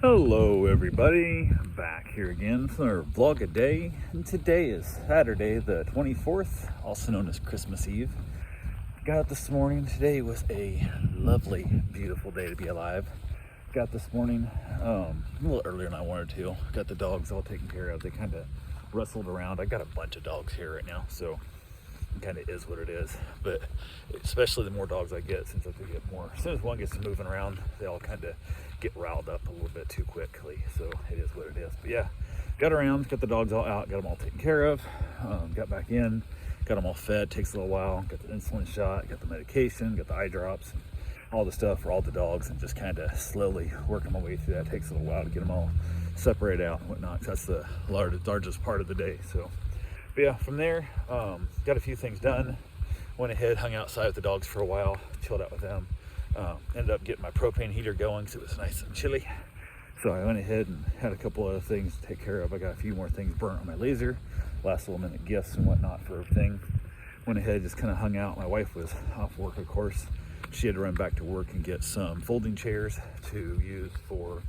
Hello everybody, back here again for our vlog a day, and today is Saturday the 24th, also known as Christmas Eve. Got up this morning. Today was a lovely, beautiful day to be alive. Got this morning a little earlier than I wanted to. Got the dogs all taken care of. They kind of rustled around. I got a bunch of dogs here right now, so it kind of is what it is. But especially the more dogs I get, seems like they get more. As soon as one gets moving around, they all kind of get riled up a little bit too quickly. So it is what it is. But yeah, got around, got the dogs all out, got them all taken care of. Got back in, got them all fed. Takes a little while. Got the insulin shot, got the medication, got the eye drops, all the stuff for all the dogs, and just kind of slowly working my way through that. Takes a little while to get them all separated out and whatnot. That's the largest part of the day. So, but yeah, from there, got a few things done. Went ahead, hung outside with the dogs for a while, chilled out with them. Ended up getting my propane heater going because it was nice and chilly. So I went ahead and had a couple other things to take care of. I got a few more things burnt on my laser, last little minute gifts and whatnot for everything. Went ahead, just kind of hung out. My wife was off work, of course. She had to run back to work and get some folding chairs to use for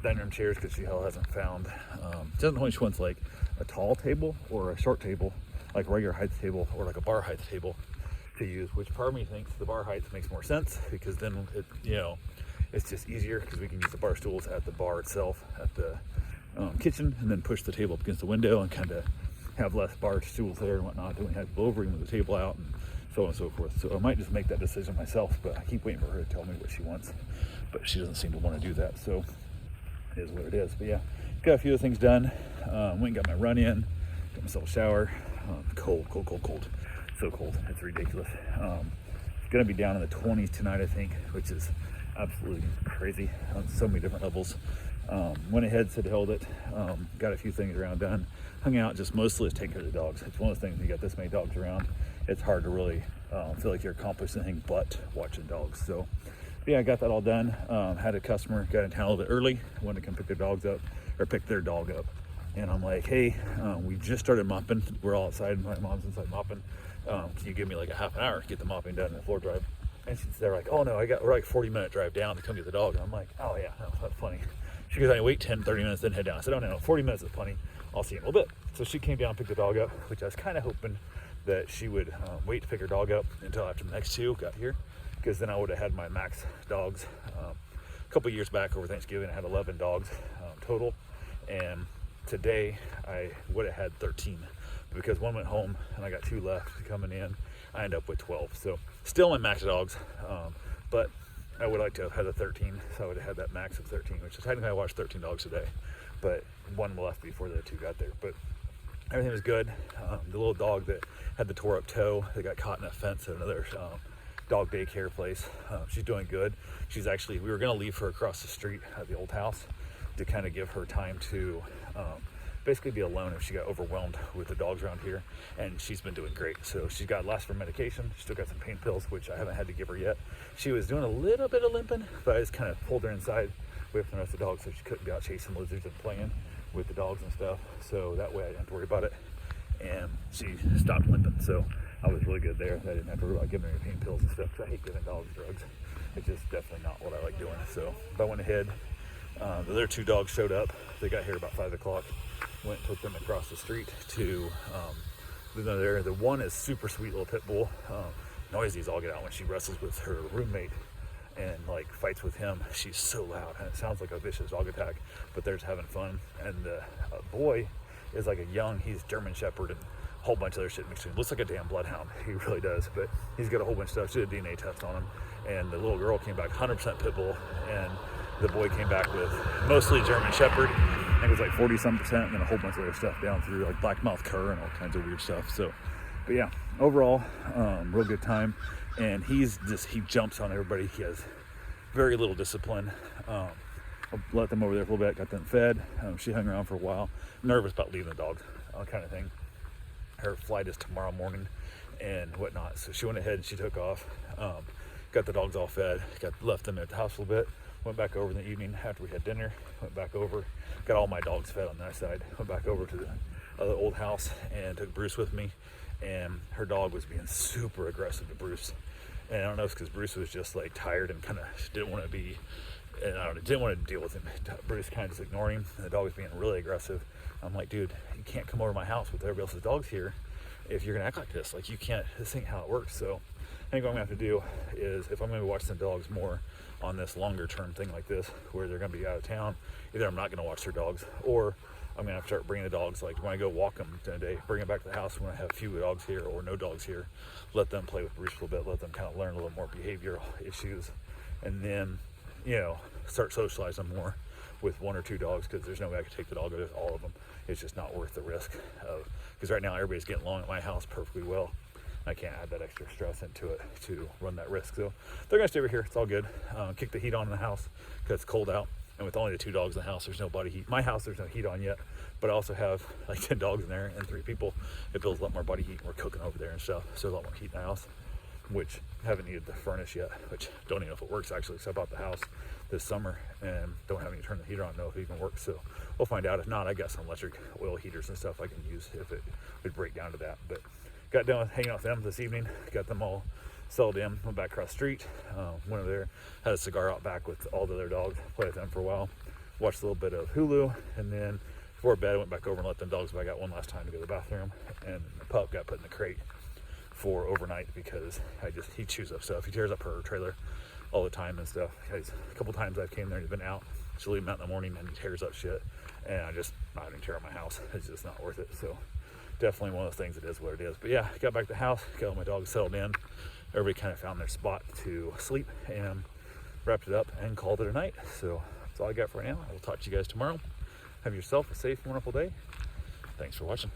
dining room chairs because she hasn't found. She doesn't know which one's like a tall table or a short table, like a regular height table or like a bar height table to use, which part of me thinks the bar height makes more sense because then it's just easier because we can use the bar stools at the bar itself at the kitchen and then push the table up against the window and kind of have less bar stools there and whatnot. Then we have to go over and move the table out and so on and so forth. So I might just make that decision myself, but I keep waiting for her to tell me what she wants, but she doesn't seem to want to do that. So it is what it is. But yeah, got a few of things done. Went and got my run in, got myself a shower. Cold. So cold, it's ridiculous. It's gonna be down in the 20s tonight, I think, which is absolutely crazy on so many different levels. Went ahead, said held it, got a few things around done, hung out, just mostly to take care of the dogs. It's one of those things, you got this many dogs around, it's hard to really feel like you're accomplishing anything but watching dogs. So yeah, I got that all done. Had a customer, got in town a little bit early, wanted to come pick their dogs up, or pick their dog up. And I'm like, hey, we just started mopping. We're all outside, my mom's inside mopping. Can you give me like a half an hour to get the mopping done in the floor drive? And they're like, oh no, we're like 40-minute drive down to come get the dog. And I'm like, oh yeah, no, that's funny. She goes, I wait 10, 30 minutes, then head down. I said, oh no, 40 minutes is plenty. I'll see you in a little bit. So she came down and picked the dog up, which I was kind of hoping that she would wait to pick her dog up until after the next two got here, because then I would have had my max dogs. A couple years back over Thanksgiving, I had 11 dogs total. And today I would have had 13, because one went home and I got two left coming in. I end up with 12, so still my max dogs, but I would like to have had a 13, so I would have had that max of 13, which is technically I watched 13 dogs a day, but one left before the two got there. But everything was good. The little dog that had the tore up toe that got caught in a fence at another dog daycare place, she's doing good. We were going to leave her across the street at the old house to kind of give her time to basically be alone if she got overwhelmed with the dogs around here, and she's been doing great. So she's got last for medication, she still got some pain pills, which I haven't had to give her yet. She was doing a little bit of limping, but I just kind of pulled her inside with the rest of the dogs so she couldn't be out chasing lizards and playing with the dogs and stuff, so that way I didn't have to worry about it, and she stopped limping. So I was really good there. I didn't have to worry about giving her pain pills and stuff, because I hate giving dogs drugs. It's just definitely not what I like doing. So I went ahead. The other two dogs showed up. They got here about 5 o'clock. Went and took them across the street to there. The one is super sweet little pit bull. Noisy as all get out when she wrestles with her roommate and like fights with him. She's so loud and it sounds like a vicious dog attack, but they're just having fun. And the boy is like he's German Shepherd and a whole bunch of other shit mixed in. Looks like a damn bloodhound. He really does, but he's got a whole bunch of stuff. She did a DNA test on him, and the little girl came back 100% pit bull, and the boy came back with mostly German Shepherd. I think it was like 40-some%, and then a whole bunch of other stuff down through like black-mouthed cur and all kinds of weird stuff. So, but yeah, overall, real good time. And he jumps on everybody. He has very little discipline. I'll let them over there for a little bit, got them fed. She hung around for a while, nervous about leaving the dogs, kind of thing. Her flight is tomorrow morning and whatnot. So she went ahead and she took off, got the dogs all fed, left them at the house a little bit. Went back over in the evening after we had dinner, went back over, got all my dogs fed on that side, went back over to the other old house and took Bruce with me, and her dog was being super aggressive to Bruce. And I don't know if it's because Bruce was just like tired and kind of didn't want to be and I don't know, didn't want to deal with him. Bruce kind of just ignoring him, and the dog was being really aggressive. I'm like, dude, you can't come over to my house with everybody else's dogs here if you're gonna act like this. Like, you can't, this ain't how it works. So I think what I'm gonna have to do is, if I'm gonna watch the dogs more on this longer term thing like this, where they're gonna be out of town, either I'm not gonna watch their dogs, or I'm gonna have to start bringing the dogs, like when I go walk them in a day, bring them back to the house when I have a few dogs here or no dogs here, let them play with Bruce a little bit, let them kind of learn a little more behavioral issues, and then, you know, start socializing more with one or two dogs, because there's no way I could take the dog with all of them. It's just not worth the risk of, because right now everybody's getting along at my house perfectly well. I can't add that extra stress into it to run that risk. So they're gonna stay over here. It's all good. Kick the heat on in the house because it's cold out, and with only the 2 dogs in the house, there's no body heat. My house, there's no heat on yet, but I also have like 10 dogs in there and 3 people. It builds a lot more body heat, and we're cooking over there and stuff, so there's a lot more heat in the house, which haven't needed the furnace yet, which don't even know if it works actually, because I bought the house this summer and don't have any turn the heater on, know if it even works. So we'll find out. If not, I got some electric oil heaters and stuff I can use if it would break down to that. But got done with hanging out with them this evening, got them all settled in, went back across the street, went over there, had a cigar out back with all the other dogs, played with them for a while, watched a little bit of Hulu, and then before bed I went back over and let them dogs back out one last time to go to the bathroom, and the pup got put in the crate for overnight because he chews up stuff. He tears up her trailer all the time and stuff. A couple times I've came there and he's been out, she'll leave him out in the morning and he tears up shit, and I just not even tear up my house. It's just not worth it. So definitely one of those things, it is what it is. But yeah, got back to the house, got all my dogs settled in, everybody kind of found their spot to sleep, and wrapped it up and called it a night. So that's all I got for now. I will talk to you guys tomorrow. Have yourself a safe, wonderful day. Thanks for watching.